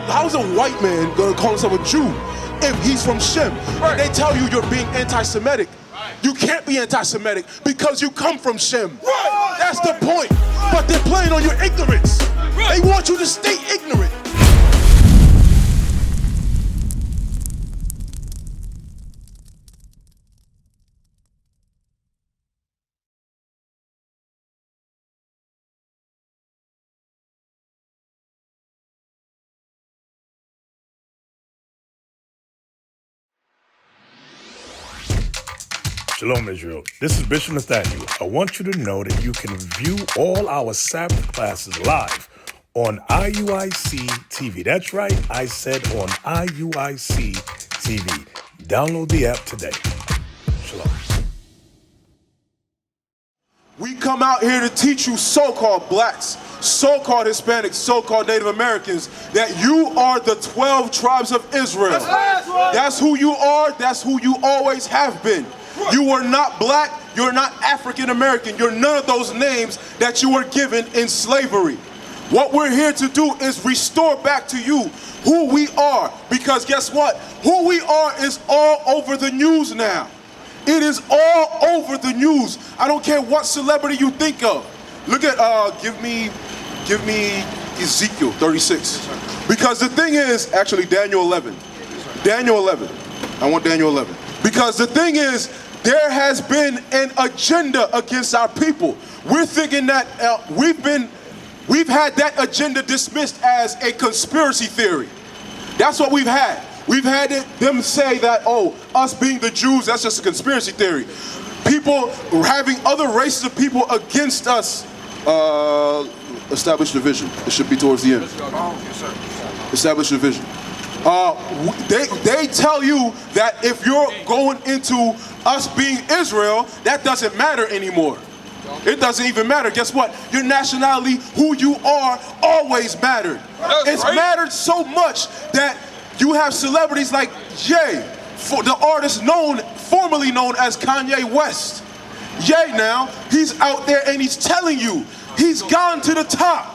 how's a white man gonna call himself a Jew if he's from Shem? Right. They tell you you're being anti-Semitic. Right. You can't be anti-Semitic because you come from Shem. Right. That's the point. Right. But they're playing on your ignorance. Right. They want you to stay ignorant. Shalom, Israel. This is Bishop Nathaniel. I want you to know that you can view all our Sabbath classes live on IUIC TV. That's right, I said on IUIC TV. Download the app today. Shalom. We come out here to teach you so-called blacks, so-called Hispanics, so-called Native Americans, that you are the 12 tribes of Israel. That's who you are. That's who you always have been. You are not black, you're not African American, you're none of those names that you were given in slavery. What we're here to do is restore back to you who we are, because guess what? Who we are is all over the news now. It is all over the news. I don't care what celebrity you think of. Look at, give me Ezekiel 36. Because the thing is, actually Daniel 11. Daniel 11. I want Daniel 11. Because the thing is, there has been an agenda against our people. We're thinking that we've had that agenda dismissed as a conspiracy theory. That's what we've had. We've had them say that, oh, us being the Jews, that's just a conspiracy theory. People having other races of people against us. Establish division. It should be towards the end. Establish division. They tell you that if you're going into us being Israel, that doesn't matter anymore. It doesn't even matter. Guess what? Your nationality, who you are, always mattered. It's mattered so much that you have celebrities like Ye, the artist formerly known as Kanye West. Ye now, he's out there and he's telling you, he's gone to the top.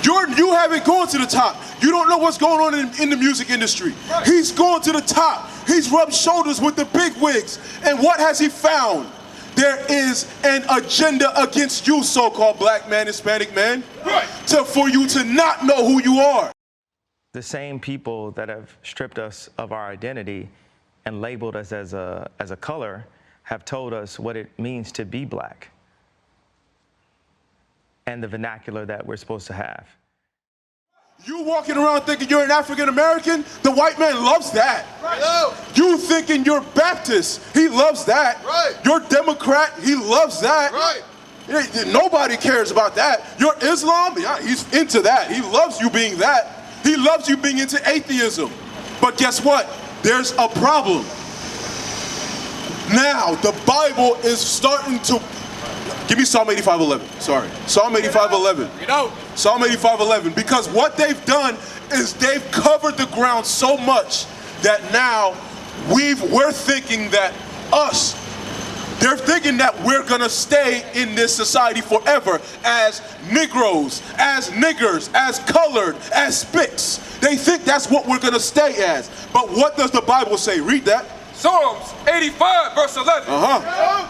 You haven't gone to the top. You don't know what's going on in the music industry. Right. He's gone to the top. He's rubbed shoulders with the big wigs. And what has he found? There is an agenda against you, so-called black man, Hispanic man, right, for you to not know who you are. The same people that have stripped us of our identity and labeled us as a color have told us what it means to be black and the vernacular that we're supposed to have. You walking around thinking you're an African American, the white man loves that. Right. You thinking you're Baptist, he loves that. Right. You're Democrat, he loves that. Right. Nobody cares about that. You're Islam, yeah, he's into that. He loves you being that. He loves you being into atheism. But guess what? There's a problem. Now, the Bible is starting to... Give me Psalm 85:11. Sorry. Psalm 85:11. Psalm 85:11. Because what they've done is they've covered the ground so much that now we're thinking that they're thinking that we're going to stay in this society forever as Negroes, as niggers, as colored, as spics. They think that's what we're going to stay as. But what does the Bible say? Read that. Psalms 85, verse 11.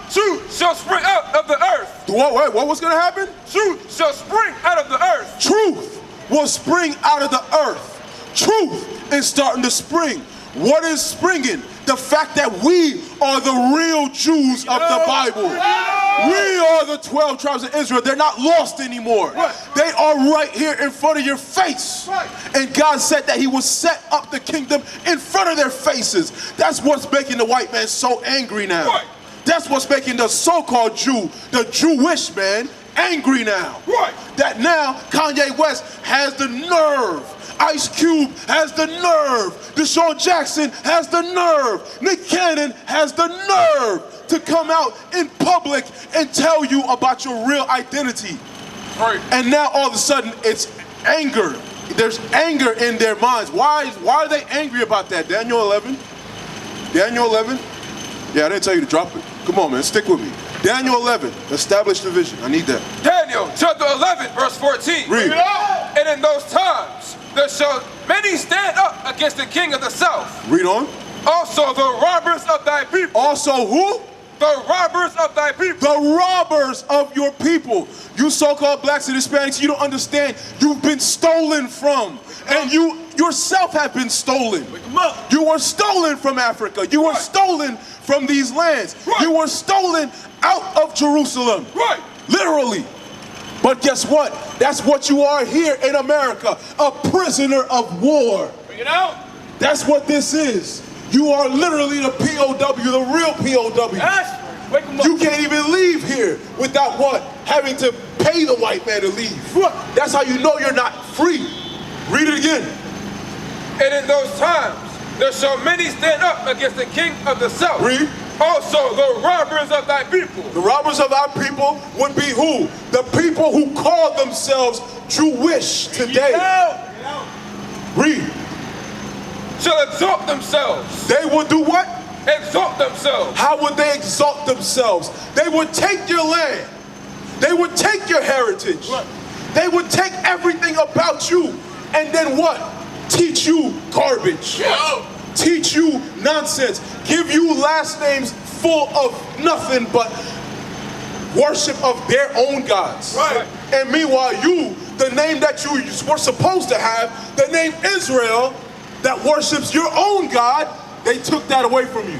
Truth shall spring out of the earth. What was going to happen? Truth shall spring out of the earth. Truth will spring out of the earth. Truth is starting to spring. What is springing? The fact that we are the real Jews of the Bible. We are the 12 tribes of Israel. They're not lost anymore. They are right here in front of your face. And God said that he will set up the kingdom in front of their faces. That's what's making the white man so angry now. That's what's making the so-called Jew, the Jewish man, angry now. That now Kanye West has the nerve. Ice Cube has the nerve. Deshaun Jackson has the nerve. Nick Cannon has the nerve to come out in public and tell you about your real identity. And now all of a sudden it's anger. There's anger in their minds. Why are they angry about that? Daniel 11? Daniel 11? Yeah, I didn't tell you to drop it. Come on, man, stick with me. Daniel 11, establish the vision. I need that. Daniel chapter 11, verse 14. Read. And in those times there shall many stand up against the king of the south. Read on. Also the robbers of thy people. Also who? The robbers of thy people. The robbers of your people. You so-called blacks and Hispanics, you don't understand. You've been stolen from. And you yourself have been stolen. You were stolen from Africa. You were stolen from these lands. You were stolen out of Jerusalem. Literally. But guess what? That's what you are here in America. A prisoner of war. Bring it out. That's what this is. You are literally the POW, the real POW. Yes. Wake 'em up. You can't even leave here without what? Having to pay the white man to leave. That's how you know you're not free. Read it again. And in those times there shall many stand up against the king of the south. Read. Also the robbers of thy people. The robbers of our people would be who? The people who call themselves Jewish today. Read. Shall exalt themselves. They would do what? Exalt themselves. How would they exalt themselves? They would take your land. They would take your heritage. They would take everything about you and then what? Teach you garbage. Teach you nonsense. Give you last names full of nothing but worship of their own gods. And meanwhile you, the name that you were supposed to have, the name Israel, that worships your own God, they took that away from you.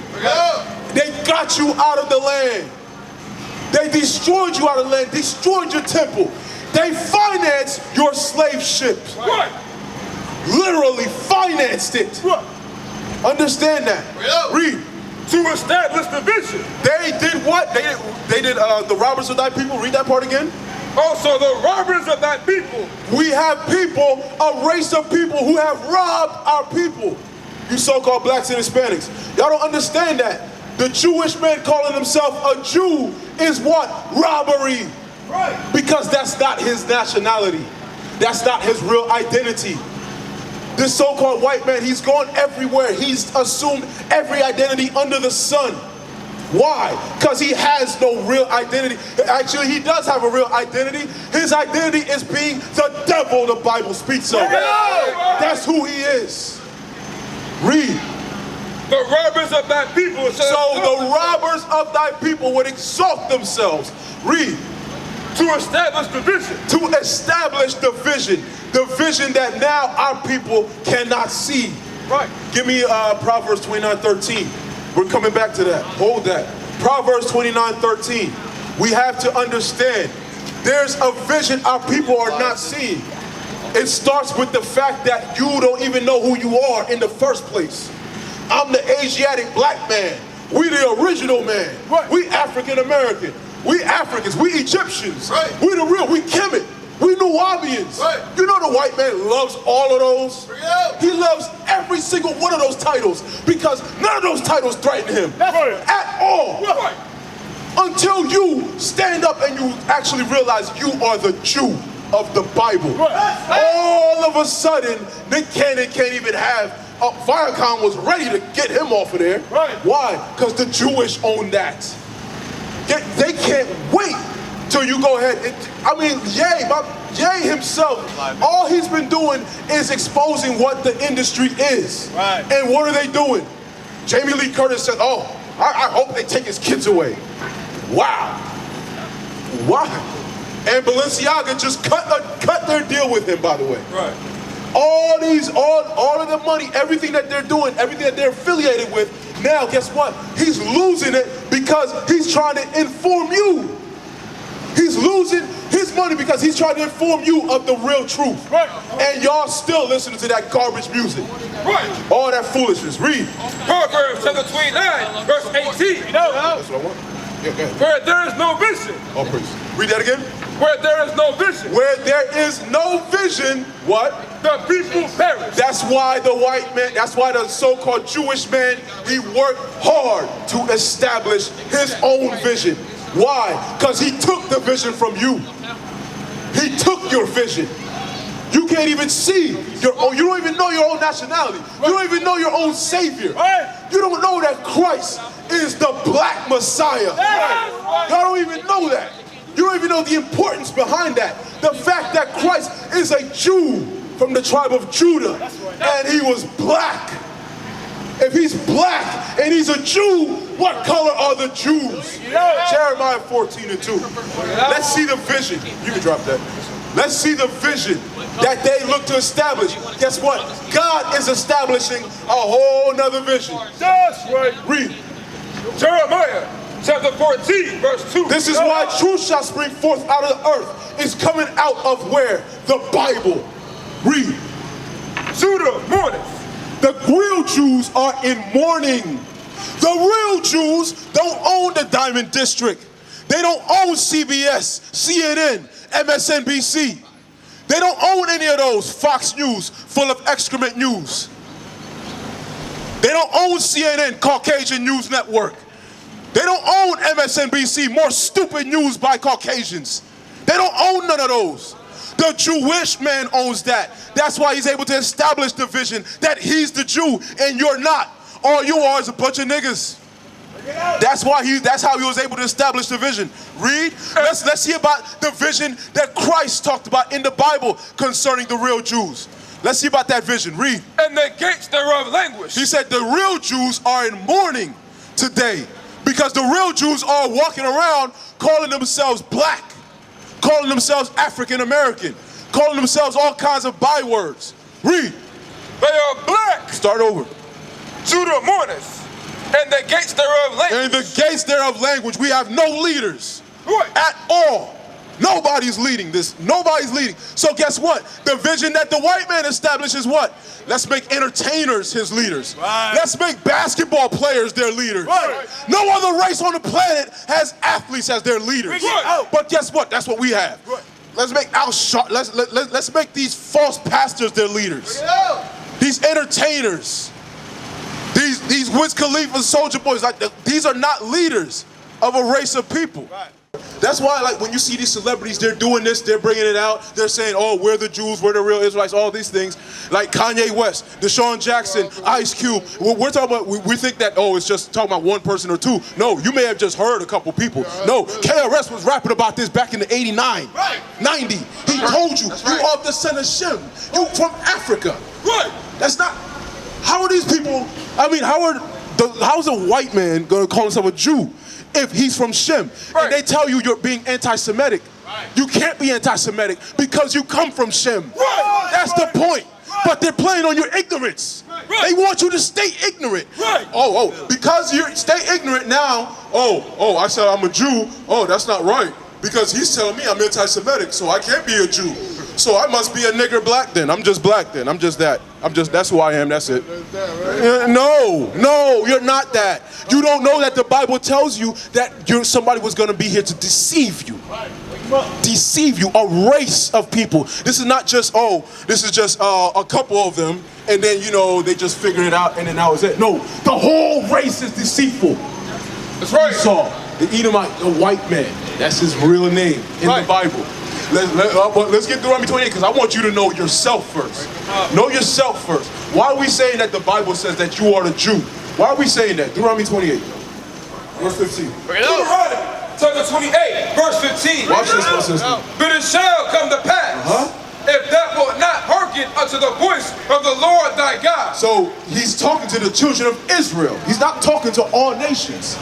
They got you out of the land. They destroyed you out of the land, destroyed your temple. They financed your slave ships. Literally financed it. Understand that. Read. To establish the vision. They did what? They did the robbers of thy people. Read that part again. Also the robbers of thy people. We have people, a race of people who have robbed our people. You so-called blacks and Hispanics. Y'all don't understand that. The Jewish man calling himself a Jew is what? Robbery. Because that's not his nationality. That's not his real identity. This so-called white man, he's gone everywhere. He's assumed every identity under the sun. Why? Because he has no real identity. Actually, he does have a real identity. His identity is being the devil the Bible speaks of. That's who he is. Read. The robbers of thy people. So the robbers of thy people would exalt themselves. Read. To establish the vision. To establish the vision. The vision that now our people cannot see. Give me Proverbs 29:13. We're coming back to that. Hold that. Proverbs 29:13. We have to understand there's a vision our people are not seeing. It starts with the fact that you don't even know who you are in the first place. I'm the Asiatic black man. We the original man. We African American. We Africans. We Egyptians. We the real. We Kemet. We Nubians. You know the white man loves all of those. He loves every single one of those titles because none of those titles threaten him at all. Until you stand up and you actually realize you are the Jew of the Bible. All of a sudden, Nick Cannon can't even have, Viacom was ready to get him off of there. Why? Because the Jewish own that. They can't wait till you go ahead. Ye himself, all he's been doing is exposing what the industry is. And what are they doing? Jamie Lee Curtis said, oh, I hope they take his kids away. Wow. Why? And Balenciaga just cut their deal with him, by the way. All of the money, everything that they're doing, everything that they're affiliated with, now guess what? He's losing it because he's trying to inform you. He's losing his money because he's trying to inform you of the real truth. And y'all still listening to that garbage music. All that foolishness. Read. Proverbs chapter 29, verse 18. That's what I want. Where there is no vision. All praise. Read that again. Where there is no vision. Where there is no vision, what? The people perish. That's why the white man, that's why the so-called Jewish man, he worked hard to establish his own vision. Why? Because he took the vision from you. He took your vision. You can't even see your own, you don't even know your own nationality. You don't even know your own savior. You don't know that Christ is the black Messiah. Y'all don't even know that. You don't even know the importance behind that. The fact that Christ is a Jew. from the tribe of Judah, and he was black. If he's black and he's a Jew, what color are the Jews? Jeremiah 14:2. Let's see the vision. You can drop that. Let's see the vision that they look to establish. Guess what? God is establishing a whole nother vision. That's right. Read. Jeremiah chapter 14, verse 2. This is why truth shall spring forth out of the earth. It's coming out of where? The Bible. Read. Judah mourneth. The real Jews are in mourning. The real Jews don't own the Diamond District. They don't own CBS, CNN, MSNBC. They don't own any of those Fox News full of excrement news. They don't own CNN, Caucasian News Network. They don't own MSNBC, more stupid news by Caucasians. They don't own none of those. The Jewish man owns that. That's why he's able to establish the vision that he's the Jew and you're not. All you are is a bunch of niggas. That's how he was able to establish the vision. Read. Let's see about the vision that Christ talked about in the Bible concerning the real Jews. Let's see about that vision. Read. And the gates thereof languish. He said the real Jews are in mourning today because the real Jews are walking around calling themselves black, calling themselves African American, calling themselves all kinds of bywords. Read. They are black. Start over. Judah mourneth. And the gates thereof languish. In the gates thereof language, we have no leaders Right. at all. Nobody's leading this. Nobody's leading. So guess what? The vision that the white man established is what? Let's make entertainers his leaders. Right. Let's make basketball players their leaders. Right. No other race on the planet has athletes as their leaders. Right. But guess what? That's what we have. Right. Let's make let's make these false pastors their leaders. These entertainers. These Wiz Khalifa Soldier Boys, these are not leaders of a race of people. Right. That's why, like, when you see these celebrities, they're doing this, they're bringing it out, they're saying, oh, we're the Jews, we're the real Israelites, all these things. Like Kanye West, Deshaun Jackson, Ice Cube. We're talking about, we think that, oh, it's just talking about one person or two. No, you may have just heard a couple people. No, KRS was rapping about this back in the 89, 90. He told you, you are the son of Shem. You from Africa. Right. That's not, how are these people, I mean, how's a white man going to call himself a Jew if he's from Shem? Right. And they tell you you're being anti-Semitic. Right. You can't be anti-Semitic because you come from Shem. Right. That's the point. Right. But they're playing on your ignorance. Right. They want you to stay ignorant. Right. Because you stay ignorant now, I said I'm a Jew. Oh, that's not right. Because he's telling me I'm anti-Semitic, so I can't be a Jew. So I must be a nigger black then. I'm just black then. I'm just that. That's who I am. That's it. No, you're not that. You don't know that the Bible tells you that somebody was going to be here to deceive you. Deceive you, a race of people. This is not just, this is just a couple of them, and then, they just figure it out, and then that was it. No, the whole race is deceitful. That's right. Esau, the Edomite, the white man. That's his real name in the Bible. Let's get Deuteronomy 28 because I want you to know yourself first. Know yourself first. Why are we saying that the Bible says that you are the Jew? Why are we saying that? Deuteronomy 28, verse 15. Deuteronomy chapter 28, verse 15. Watch this, watch this. But it shall come to pass, if thou wilt not hearken unto the voice of the Lord thy God. So he's talking to the children of Israel. He's not talking to all nations.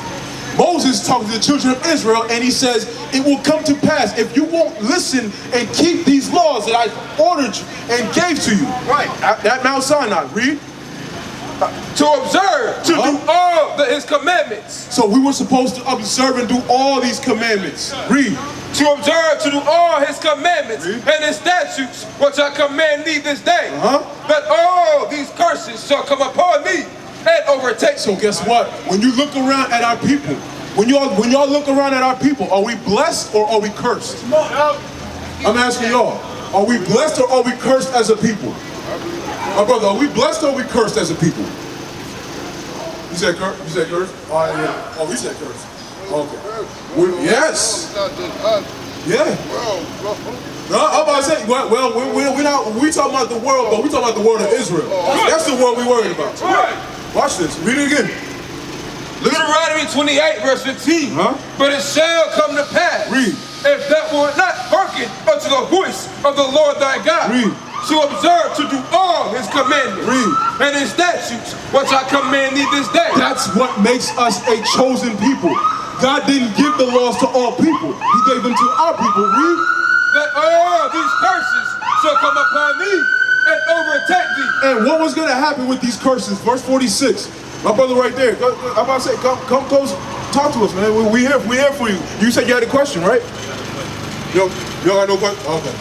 Moses is talking to the children of Israel, and he says, it will come to pass if you won't listen and keep these laws that I ordered you and gave to you. Right. At Mount Sinai. Read. To observe, to do all his commandments. So we were supposed to observe and do all these commandments. Read. To observe, to do all his commandments and his statutes, which I command thee this day. That all these curses shall come upon thee and overtake. So guess what? When you look around at our people, when y'all look around at our people, are we blessed or are we cursed? I'm asking y'all, are we blessed or are we cursed as a people? My brother, are we blessed or are we cursed as a people? You said cursed? You said cursed? Oh, we said cursed. Okay. Yes. Yeah. No, I'm about to say, we talking about the world, but we talking about the world of Israel. That's the world we worried about. Watch this. Read it again. Deuteronomy 28, verse 15. But it shall come to pass, Read. if thou wilt not hearken unto the voice of the Lord thy God, to observe to do all his commandments and his statutes, which I command thee this day. That's what makes us a chosen people. God didn't give the laws to all people. He gave them to our people. Read. That all these curses shall come upon thee and overtake thee. And what was going to happen with these curses? Verse 46. My brother right there. I'm about to say, come close. Talk to us, man. We here for you. You said you had a question, right? You got no question? Okay.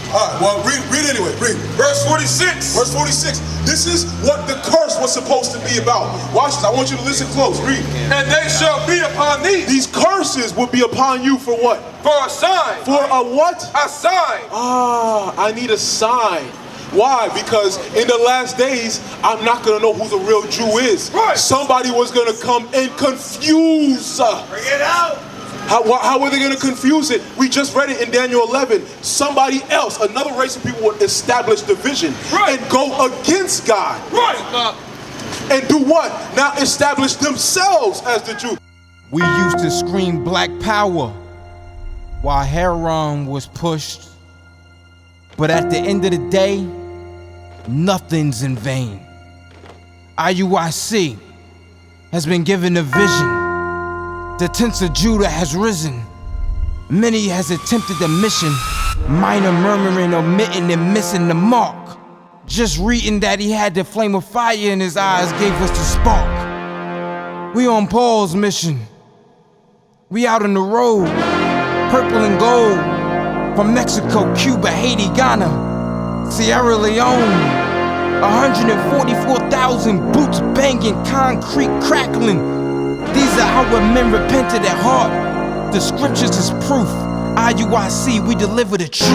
All right, well, read anyway. Read. Verse 46. Verse 46. This is what the curse was supposed to be about. Watch this. I want you to listen close. Read. And they shall be upon thee. These curses will be upon you for what? For a sign. For a what? A sign. I need a sign. Why? Because in the last days, I'm not going to know who the real Jew is. Right. Somebody was going to come and confuse. Bring it out. How are they going to confuse it? We just read it in Daniel 11. Somebody else, another race of people would establish division and go against God. Right. And do what? Now establish themselves as the Jew. We used to scream black power while Heron was pushed. But at the end of the day, nothing's in vain. IUIC has been given a vision. The tents of Judah has risen. Many has attempted the mission, minor murmuring, omitting, and missing the mark. Just reading that he had the flame of fire in his eyes gave us the spark. We on Paul's mission. We out on the road, purple and gold, from Mexico, Cuba, Haiti, Ghana, Sierra Leone. 144,000 boots banging, concrete crackling. These are our men repented at heart. The scriptures is proof. IUIC, we deliver the truth.